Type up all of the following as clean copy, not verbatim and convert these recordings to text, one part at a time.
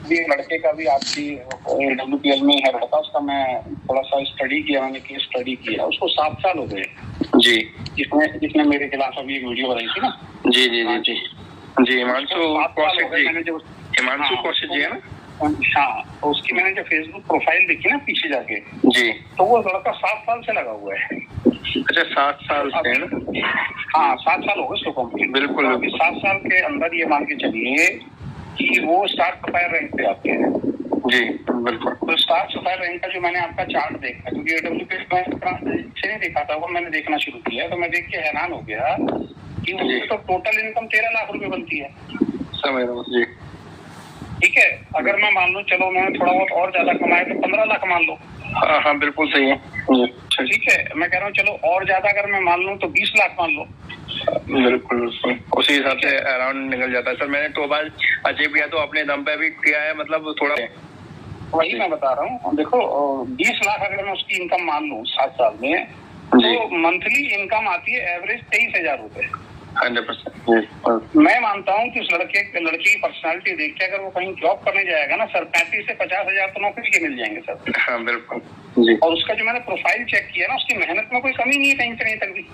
भी लड़के का भी आपकी AWPL में है लड़का, उसका मैं थोड़ा सा स्टडी किया, मैंने केस स्टडी किया, उसको 7 साल हो गए जी। जिसने मेरे खिलाफ अभी एक वीडियो बनाई थी ना। जी जी जी जी जी हिमांशु कौशिक जी, हिमांशु कौशिक जी है ना। हाँ, तो उसकी मैंने जो फेसबुक प्रोफाइल देखी ना पीछे जाके जी, तो वो लड़का 7 साल से लगा हुआ है। अच्छा 7 साल से है ना। हाँ 7 साल हो गए उसको कंप्लीट। बिल्कुल। अभी 7 साल के अंदर ये मान के चलिए कि वो स्टार सफायर रैंक पे आते हैं। जी बिल्कुल। तो स्टार सफायर रैंक का जो मैंने आपका चार्ट देखा, क्योंकि AWPL से नहीं देखा था, वो मैंने देखना शुरू किया तो मैं देख के हैरान हो गया कि उसकी तो टोटल इनकम 13 लाख रुपए बनती है। समझ रहा हूँ जी। ठीक है, अगर मैं मान लूं चलो मैं थोड़ा बहुत और ज्यादा कमाए तो 15 लाख मान लो। हाँ हाँ बिल्कुल सही है। ठीक है, मैं कह रहा हूँ चलो और ज्यादा अगर मैं मान लूं तो 20 लाख मान लो। बिल्कुल बिल्कुल उसी हिसाब से अराउंड निकल जाता है। सर मैंने तो बार अचीव किया तो अपने दम पे भी किया है, मतलब थोड़ा वही मैं बता रहा हूँ। देखो 20 लाख अगर मैं उसकी इनकम मान लूँ 7 साल में तो मंथली इनकम आती है एवरेज 23,000 रुपए। 100%। मैं मानता हूँ कि उस लड़की की पर्सनालिटी देख के अगर वो कहीं जॉब करने जाएगा ना सर 35 से 50,000 तो नौकरी के मिल जाएंगे सर। हाँ बिल्कुल जी। और उसका जो मैंने प्रोफाइल चेक किया ना उसकी मेहनत में कोई कमी नहीं है कहीं से कहीं तक भी।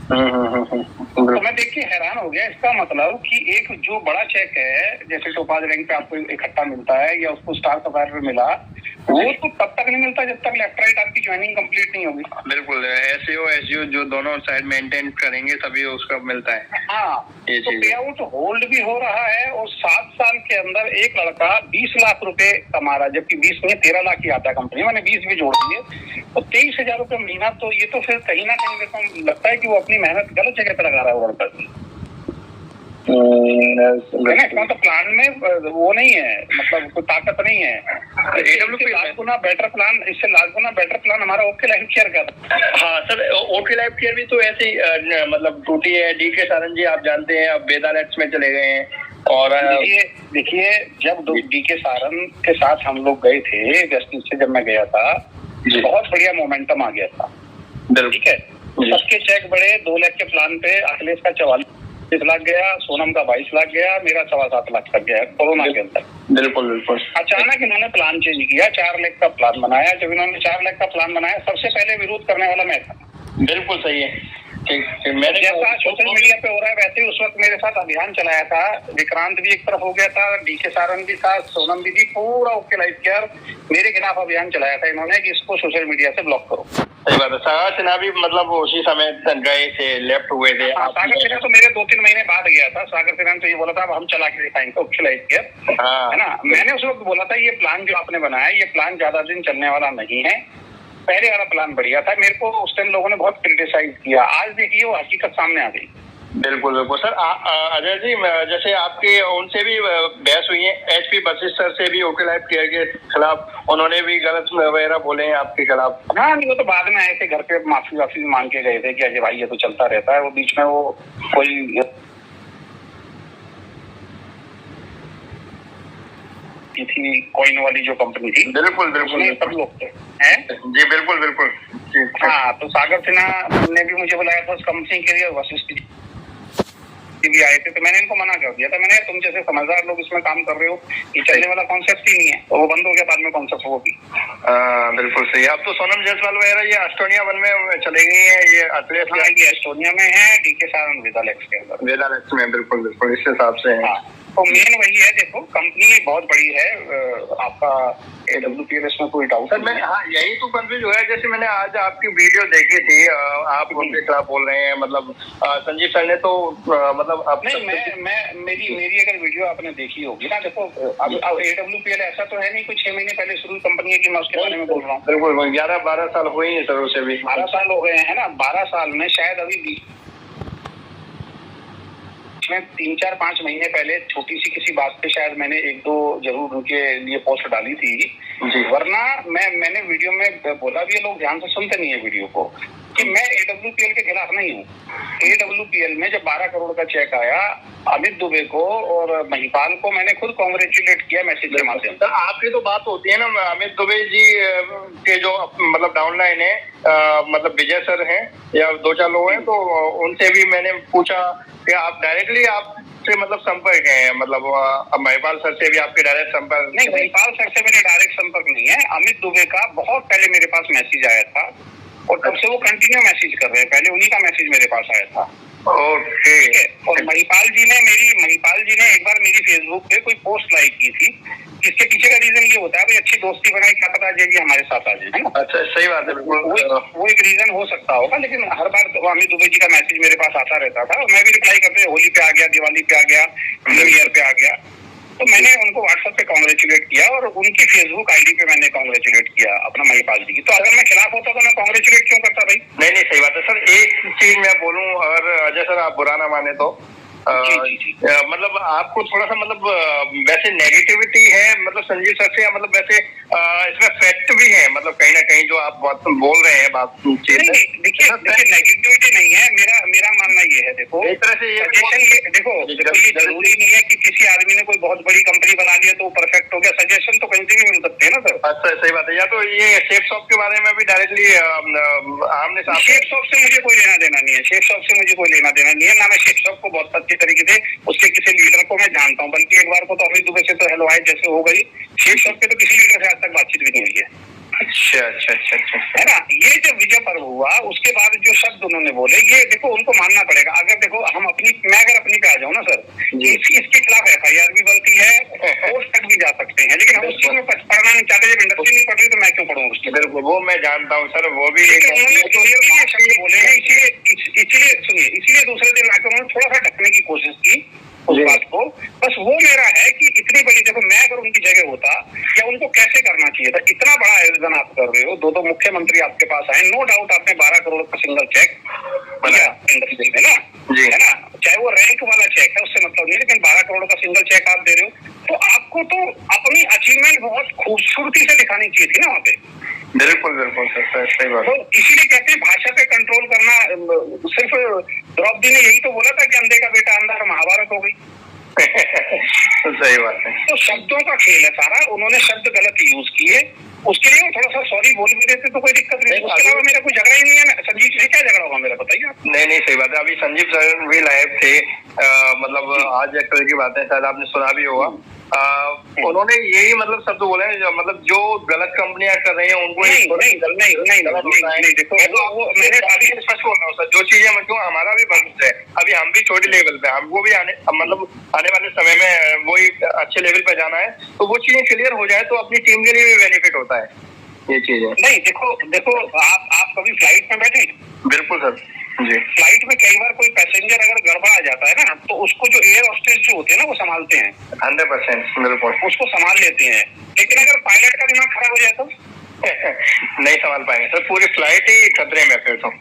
तो मैं देख के हैरान हो गया। इसका मतलब कि एक जो बड़ा चेक है जैसे टोपाज रैंक पे आपको इकट्ठा मिलता है या उसको स्टार सफायर पे मिला, वो तो तब तक नहीं मिलता जब तक लेफ्ट राइट आपकी ज्वाइनिंग कंप्लीट नहीं होगी। बिल्कुल SEO जो दोनों साइड मेंटेन करेंगे तभी उसका मिलता है। हाँ, तो पे आउट होल्ड भी हो रहा है और 7 साल के अंदर एक लड़का 20 लाख रुपए कमा रहा है, जबकि 20 में 13 लाख ही आता है कंपनी, मैंने 20 भी जोड़ दिए तो 23,000 रुपए महीना। तो ये तो फिर कहीं ना कहीं मेरे को लगता है कि वो अपनी मेहनत गलत जगह पे लगा रहा है लड़का। तो प्लान में वो नहीं है, मतलब कोई ताकत नहीं है। इससे लाख गुना बेटर प्लान हमारा ओके लाइफ केयर का। हाँ सर ओके लाइफ केयर भी तो ऐसे ही मतलब टूटी है। DK सारन जी आप जानते हैं, अब वेदा लैब्स में चले गए हैं। और देखिए जब DK सारन के साथ हम लोग गए थे जस्टिस से, जब मैं गया था बहुत बढ़िया मोमेंटम आ गया था। ठीक है, सबके चेक बढ़े। 2 लाख के प्लान पे अखिलेश का 44 लाख गया, सोनम का 22 लाख गया, मेरा 7.25 लाख तक गया कोरोना के अंदर। बिल्कुल बिल्कुल। अचानक इन्होंने प्लान चेंज किया, 4 लाख का प्लान बनाया। जब इन्होंने 4 लाख का प्लान बनाया सबसे पहले विरोध करने वाला मैं था। बिल्कुल सही है। मैंने जैसा सोशल मीडिया पे हो रहा है वैसे ही उस वक्त मेरे साथ अभियान चलाया था। विक्रांत भी एक तरफ हो गया था, DK सारन भी था, सोनम भी थी, पूरा ओके लाइफ केयर मेरे खिलाफ अभियान चलाया था इन्होंने कि इसको सोशल मीडिया से ब्लॉक करो। सही बात है। सागर सिन्हा भी मतलब उसी समय गए थे, लेफ्ट हुए थे। सागर सिन्हा तो मेरे 2-3 महीने बाद गया था। सागर सिन्हा तो ये बोला था अब हम चला के दिखाएंगे ओके लाइफ केयर, है ना। मैंने उस वक्त बोला था ये प्लान जो आपने बनाया ये प्लान ज्यादा दिन चलने वाला नहीं है, पहले वाला प्लान बढ़िया था। मेरे को उस टाइम लोगों ने बहुत क्रिटिसाइज किया, आज देखिए वो हकीकत सामने आ गई। बिल्कुल बिल्कुल। सर अजय जी जैसे आपके उनसे भी बहस हुई है, HP वशिष्ठ सर से भी ओके लाइफ केयर के खिलाफ उन्होंने भी गलत वगैरह बोले हैं आपके खिलाफ। हाँ नहीं, वो तो बाद में आए थे घर पे, माफी वाफी मांग के गए थे कि अजय भाई ये तो चलता रहता है। वो बीच में वो कोई थी कॉइन वाली जो कंपनी थी। बिल्कुल बिल्कुल सब लोग थे हैं जी। बिल्कुल बिल्कुल। हाँ, तो सागर सिन्हा ने भी मुझे बुलाया था उस कंपनी के लिए, वशिष्ठ भी आए थे। तो मैंने इनको मना कर दिया था, मैंने तुम जैसे समझदार लोग इसमें काम कर रहे हो, ये चलने वाला कॉन्सेप्ट ही नहीं है। तो वो बंद हो गया बाद में कॉन्सेप्ट वो भी। बिल्कुल सही। अब तो सोनम जायसवाल वगैरह ये एस्टोनिया 1 में चले गई है, ये ये एस्टोनिया में है, DK सारन वेदा लैब्स के अंदर। वेदा लैब्स में बिल्कुल बिल्कुल इस हिसाब से है। तो मेन वही है, देखो कंपनी बहुत बड़ी है आपका AWPL, इसमें कोई डाउट सर। मैं हाँ यही तो कंफ्यूज हुआ है। जैसे मैंने आज आपकी वीडियो देखी थी, आप उनके खिलाफ बोल रहे हैं, मतलब संजीव सर ने तो मतलब नहीं, मैं मेरी अगर वीडियो आपने देखी होगी ना, देखो अब AWPL ऐसा तो है नहीं कोई 6 महीने पहले शुरू कंपनी है कि मैं उसके बारे में बोल रहा हूँ। बिल्कुल 11-12 साल हुए हैं सर, उसे भी 12 साल हो गए हैं ना। 12 साल में शायद अभी 3-4-5 महीने पहले छोटी सी किसी बात पे शायद मैंने 1-2 जरूर उनके लिए पोस्ट डाली थी जी। वरना मैंने वीडियो में बोला भी, लोग ध्यान से सुनते नहीं है वीडियो को, कि मैं AWPL के खिलाफ नहीं हूँ। AWPL में जब 12 करोड़ का चेक आया अमित दुबे को और महिपाल को मैंने खुद कॉन्ग्रेचुलेट किया मैसेज के माध्यम से। आपकी तो बात होती है ना अमित दुबे जी के जो मतलब डाउनलाइन है, मतलब विजय सर हैं या 2-4 लोग हैं, तो उनसे भी मैंने पूछा कि आप डायरेक्टली आप उनसे मतलब संपर्क है, मतलब महिपाल सर से भी आपके डायरेक्ट संपर्क? नहीं, महिपाल सर से मेरे डायरेक्ट संपर्क नहीं है। अमित दुबे का बहुत पहले मेरे पास मैसेज आया था और तब से वो कंटिन्यू मैसेज कर रहे हैं। पहले उन्हीं का मैसेज मेरे पास आया था। ओके। और महिपाल जी ने एक बार मेरी फेसबुक पे कोई पोस्ट लाइक की थी। इसके पीछे का रीजन ये होता है भाई अच्छी दोस्ती बनाए, क्या पता अजय जी हमारे साथ आ जाए, है ना। अच्छा, सही बात है, बिल्कुल। वो एक रीजन हो सकता होगा, लेकिन हर बार तो अमित दुबे जी का मैसेज मेरे पास आता रहता था और मैं भी रिप्लाई करते, होली पे आ गया, दिवाली पे आ गया, न्यू ईयर पे आ गया, तो मैंने उनको व्हाट्सएप पे कांग्रेचुलेट किया और उनकी फेसबुक आईडी पे मैंने कांग्रेचुलेट किया अपना महिपाल जी की। तो अगर मैं खिलाफ होता तो मैं कांग्रेचुलेट क्यों करता भाई? नहीं, सही बात है सर। एक चीज मैं बोलूं, अगर अजय सर आप बुरा ना माने तो जी। मतलब आपको थोड़ा सा मतलब वैसे नेगेटिविटी है मतलब संजीव सर से, या मतलब वैसे इसमें फैक्ट भी है, मतलब कहीं ना कहीं जो आप बात बोल रहे हैं बात नहीं, देखिए नेगेटिविटी नहीं है। मेरा मानना ये है, देखो एक तरह से देखो ये जरूरी नहीं है कि किसी आदमी ने कोई बहुत बड़ी कंपनी बना ली है तो परफेक्ट हो गया। सजेशन तो कहीं से भी मिल सकते हैं ना सर। अच्छा, सही बात है। या तो ये शेप शॉप के बारे में भी डायरेक्टली आमने सामने? शेप शॉप से मुझे कोई लेना देना नहीं है। शेप शॉप से मुझे कोई लेना देना नहीं है ना। मैं शेप शॉप को बहुत अच्छी तरीके से उसके किसी लीडर को मैं जानता हूँ, बल्कि एक बार को तो अमित दुबे से तो हेलो हाय जैसे हो गई। शेप शॉप के तो किसी लीडर से आज तक बातचीत भी नहीं हुई है। अच्छा, है ना। ये जो विजय पर्व हुआ उसके बाद जो शब्द उन्होंने बोले, ये देखो उनको मानना पड़ेगा। अगर देखो मैं अगर अपनी पे आ जाऊँ ना सर, इसके खिलाफ FIR भी बनती है, पोस्ट तक भी जा सकते हैं, लेकिन हम उस चीज में पढ़ना नहीं चाहते। जब इंडस्ट्री नहीं पढ़ रही तो मैं क्यों पढ़ूँ उसकी? बिल्कुल, वो मैं जानता हूँ सर। वो भी उन्होंने क्लियरली ये शब्द बोले हैं, इसीलिए दूसरे दिन आकर उन्होंने थोड़ा सा ढकने की कोशिश की उस बात को। बस वो मेरा है कि इतनी बड़ी, देखो मैं अगर उनकी जगह होता या उनको कैसे करना चाहिए था। इतना बड़ा आयोजन आप कर रहे हो, दो मुख्यमंत्री आपके पास आए, नो डाउट आपने 12 करोड़ का सिंगल चेक दिया इंडस्ट्री में ना, है ना। चाहे वो रैंक वाला चेक है उससे मतलब नहीं, लेकिन 12 करोड़ का सिंगल चेक आप दे रहे हो तो आपको तो अपनी अचीवमेंट बहुत खूबसूरती से दिखानी चाहिए थी ना वहाँ पे। बिल्कुल सर, सही बात। तो इसीलिए कहते हैं भाषा पे कंट्रोल करना। सिर्फ द्रौपदी ने यही तो बोला था कि अंधे का बेटा अंधा, महाभारत हो गई। सही बात है। तो शब्दों का खेल है सारा। उन्होंने शब्द गलत यूज किए, उसके लिए थोड़ा सा सॉरी बोल भी देते तो कोई दिक्कत नहीं। उसके अलावा मेरा कोई झगड़ा ही नहीं है। संजीव से क्या झगड़ा होगा मेरा, बताइए आप। नहीं, सही बात है। अभी संजीव सर भी लाइव थे, मतलब आज एक तरह की बातें शायद आपने सुना भी होगा। उन्होंने यही मतलब शब्द बोले हैं, मतलब जो गलत कंपनियां कर रही हैं उनको नहीं देखो वो मैंने अभी स्पष्ट बोल रहा हूँ सर। जो चीजें मतलब हमारा भी भविष्य है, अभी हम भी छोटे लेवल पे, हमको भी आने वाले समय में वही अच्छे लेवल पे जाना है, तो वो चीजें क्लियर हो जाए तो अपनी टीम के लिए भी बेनिफिट होता है ये चीजें। नहीं देखो आप कभी फ्लाइट में बैठे? बिल्कुल सर जी। फ्लाइट में कई बार कोई पैसेंजर अगर गड़बड़ आ जाता है ना, तो उसको जो एयर होस्टेस जो होते हैं ना वो संभालते हैं 100%, बिल्कुल उसको संभाल लेते हैं। लेकिन अगर पायलट का दिमाग खराब हो जाए तो नहीं संभाल पाएंगे सर, पूरी फ्लाइट ही खतरे में फिर तो।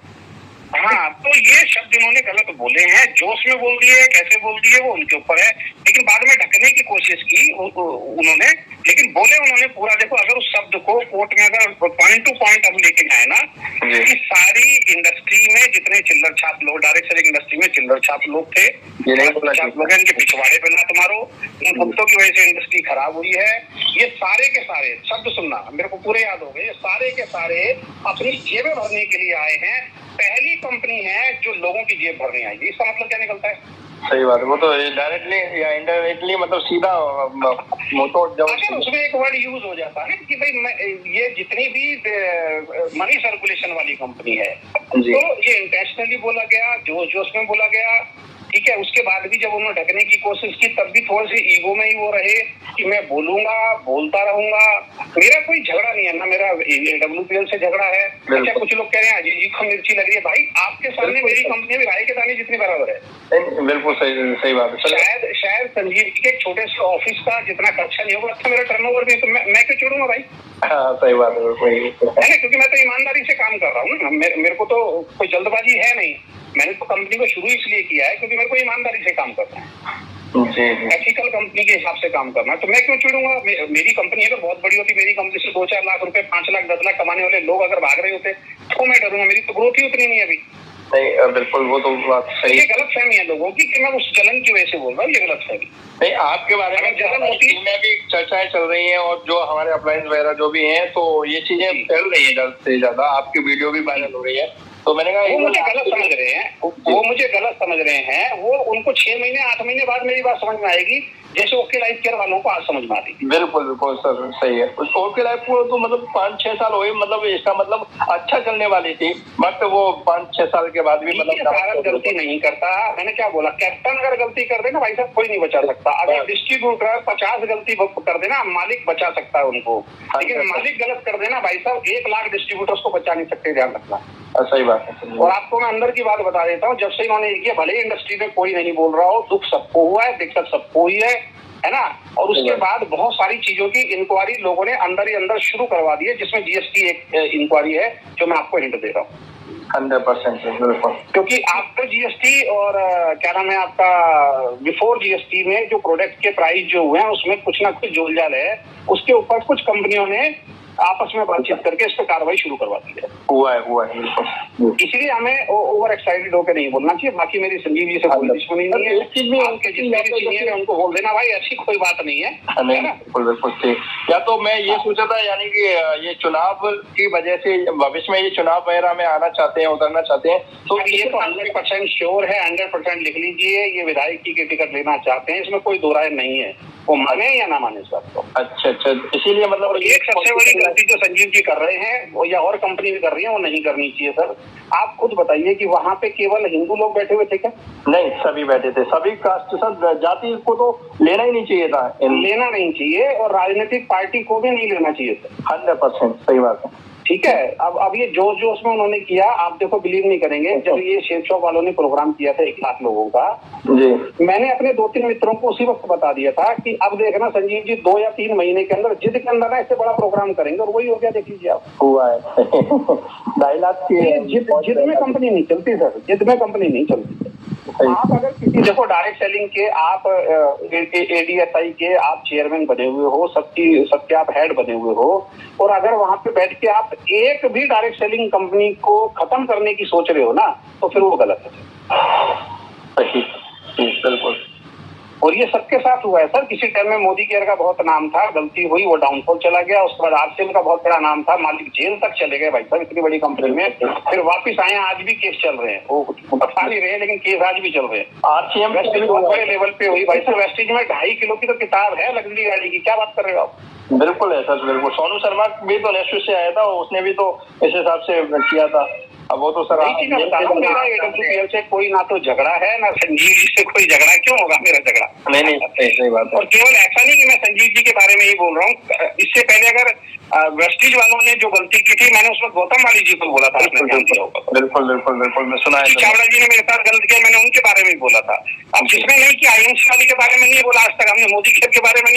हाँ, तो ये शब्द इन्होंने गलत बोले हैं, जोश में बोल दिए, कैसे बोल दिए वो उनके ऊपर है। लेकिन बाद में ढकने की कोशिश की उन्होंने, लेकिन बोले उन्होंने पूरा। देखो अगर उस शब्द को कोर्ट में अगर पॉइंट टू पॉइंट हम लेके जाए ना, कि सारी इंडस्ट्री में जितने चिल्लर छाप लोग, डायरेक्ट सेलिंग इंडस्ट्री में चिल्लर छाप लोग थे, इनके पिछवाड़े पे ना तुम्हारो, इन कुत्तों की वजह से इंडस्ट्री खराब हुई है। ये सारे के सारे शब्द सुनना, मेरे को पूरे याद हो गए। सारे के सारे अपनी जेबें भरने के लिए आए हैं। पहली कंपनी है जो लोगों की जेब भरने आएगी। इसका मतलब क्या निकलता है? सही बात है। वो तो डायरेक्टली या इनडायरेक्टली मतलब सीधा उसमें एक वर्ड यूज हो जाता है ना कि भाई ये जितनी भी मनी सर्कुलेशन वाली कंपनी है, तो ये इंटेंशनली बोला गया, जोश में बोला गया, ठीक है। उसके बाद भी जब उन्होंने ढकने की कोशिश की तब भी थोड़ी सी ईगो में ही वो रहे कि मैं बोलूंगा, बोलता रहूंगा। मेरा कोई झगड़ा नहीं है ना, मेरा WPL से झगड़ा है। अच्छा, कुछ लोग कह रहे हैं अजीत जी को मिर्ची लग रही है। भाई आपके सामने मेरी कंपनी भी राई के दाने जितनी बराबर है। बिल्कुल सही बात है। शायद संजीव जी के छोटे से ऑफिस का जितना खर्चा नहीं होगा, अच्छा मेरा टर्नओवर भी है, तो मैं क्यों छोड़ूंगा भाई? हाँ, सही बात है ना, क्योंकि मैं तो ईमानदारी से काम कर रहा हूँ ना। मेरे को तो कोई जल्दबाजी है नहीं। मैंने तो कंपनी को शुरू इसलिए किया है क्योंकि मेरे को ईमानदारी से काम करना है, एथिकल कंपनी के हिसाब से काम करना है। तो मैं क्यों छोड़ूंगा? मेरी कंपनी है तो बहुत बड़ी होती, मेरी कंपनी से 2-4 लाख रुपए, 5 लाख 10 लाख कमाने वाले लोग अगर भाग रहे होते तो मैं डरूंगा। मेरी तो ग्रोथ ही उतनी नहीं है अभी। नहीं, बिल्कुल वो तो बात सही। ये गलत फहमी है लोगों की कि मैं उस जलन की वजह से बोल रहा हूँ, ये गलत फहमी नहीं। आपके बारे में जलन होती है भी चर्चाएं चल रही हैं, और जो हमारे अप्लायंस वगैरह जो भी हैं, तो ये चीजें फैल रही है ज्यादा से ज्यादा। आपकी वीडियो भी वायरल हो रही है, तो मैंने कहा वो मुझे गलत समझ रहे हैं, वो मुझे गलत समझ रहे हैं। वो उनको 6 महीने 8 महीने बाद मेरी बात समझ में आएगी, जैसे ओके लाइफ केयर वालों को आज समझ में आ रही है। बिल्कुल बिल्कुल सर, सही है। उस ओके लाइफ को तो मतलब 5-6 साल हुए, मतलब इसका मतलब अच्छा चलने वाली थी, बट वो 5-6 साल के बाद भी मतलब सारा गलती नहीं करता। मैंने क्या बोला, कैप्टन अगर गलती कर दे ना भाई साहब, कोई नहीं बचा सकता। अगर डिस्ट्रीब्यूटर 50 गलती कर देना, मालिक बचा सकता है उनको, लेकिन मालिक गलत कर देना भाई साहब, 1 लाख डिस्ट्रीब्यूटर्स को बचा नहीं सकते, ध्यान रखना। सही बात है। और आपको मैं अंदर की बात बता देता हूँ, जब से इन्होंने ये किया, भले ही इंडस्ट्री में कोई नहीं बोल रहा हो, दुख सबको हुआ है, दिक्कत सबको हुई है ना। और उसके बाद बहुत सारी चीजों की इंक्वायरी लोगों ने अंदर ही अंदर शुरू करवा दी है, जिसमें जीएसटी एक इंक्वायरी है जो मैं आपको हिंट दे रहा हूँ। 100% बिल्कुल, क्योंकि आफ्टर जीएसटी और क्या नाम है आपका, बिफोर जीएसटी में जो प्रोडक्ट के प्राइस जो हुए हैं उसमें कुछ ना कुछ जोलजाल है, उसके ऊपर कुछ कंपनियों ने आपस में बातचीत करके इस पर कार्रवाई शुरू करवा दी है। हुआ है बिल्कुल। इसलिए हमें ओवर एक्साइटेड होकर नहीं बोलना चाहिए। बाकी मेरी संजीव जी से कोई दुश्मनी नहीं है, आपके जितने भी सीनियर है उनको बोल देना भाई, ऐसी कोई बात नहीं है। बिल्कुल बिल्कुल ठीक। या तो मैं ये सोचा था, यानी कि ये चुनाव की वजह से भविष्य में ये चुनाव वगैरह में आना चाहते हैं, उतरना चाहते हैं, तो ये तो 100% श्योर है, 100% लिख लीजिए। ये विधायकी की टिकट लेना चाहते हैं, इसमें कोई दो राय नहीं है, वो माने या ना माने इस बात को। अच्छा, इसीलिए मतलब एक सबसे बड़ी गलती जो संजीव जी कर रहे हैं वो, या और कंपनी भी कर रही है, वो नहीं करनी चाहिए सर। आप खुद बताइए कि वहाँ पे केवल हिंदू लोग बैठे हुए थे क्या? नहीं, सभी बैठे थे, सभी कास्ट, सब जाति को तो लेना ही नहीं चाहिए था, लेना नहीं चाहिए, और राजनीतिक पार्टी को भी नहीं लेना चाहिए था। 100% सही बात है। ठीक है। अब ये जोश में उन्होंने किया, आप देखो बिलीव नहीं करेंगे, जब ये शेर शॉप वालों ने प्रोग्राम किया था 1 लाख लोगों का जी, मैंने अपने 2-3 मित्रों को उसी वक्त बता दिया था कि अब देखना संजीव जी 2 या 3 महीने के अंदर जिद के अंदर ना इससे बड़ा प्रोग्राम करेंगे, और वही हो गया, देख लीजिए आप। हुआ है 2.5 लाख की जिद में कंपनी नहीं चलती सर, जिद में कंपनी नहीं चलती। आप अगर किसी, देखो डायरेक्ट सेलिंग के आप एडीएसआई के आप चेयरमैन बने हुए हो, सबके आप हेड बने हुए हो, और अगर वहां पे बैठ के आप एक भी डायरेक्ट सेलिंग कंपनी को खत्म करने की सोच रहे हो ना, तो फिर वो गलत है। बिल्कुल। और ये सबके साथ हुआ है सर। किसी टाइम में मोदी केयर का बहुत नाम था, गलती हुई, वो डाउनफॉल चला गया। उसके बाद आरसीएम का बहुत बड़ा नाम था, मालिक जेल तक चले गए भाई साहब, इतनी बड़ी कंपनी में, फिर वापस आए, आज भी केस चल रहे हैं, वो बता नहीं रहे लेकिन केस आज भी चल रहे हैं। आरसीएम वेस्टेज बहुत बड़े लेवल पे हुई भाई साहब। वेस्टेज में 2.5 किलो की तो किताब है लग्जरी गाड़ी की, क्या बात कर रहे हो आप? बिल्कुल है सर, बिल्कुल। सोनू शर्मा भी तो नेशनल से आया था, उसने भी तो इस हिसाब से किया था। अब वो तो सर मेरा एडब्ल्यूपीएल से कोई ना तो झगड़ा है, ना संजीव जी से कोई झगड़ा, क्यों होगा मेरा झगड़ा? नहीं, सही बात है। और केवल ऐसा नहीं कि मैं संजीव जी के बारे में ही बोल रहा हूँ, इससे पहले अगर वेस्टेज वालों ने जो गलती की थी, मैंने उसमें गौतम वाली जी को बोला था, आपने ध्यान दिया होगा। बिल्कुल मैं सुना है। चावड़ा जी ने मेरे साथ गलत किया, मैंने उनके बारे में ही बोला था। अब जिसने नहीं किया, आईएमसी वाली के बारे में नहीं बोला आज तक, हमने मोदी खेत के बारे में नहीं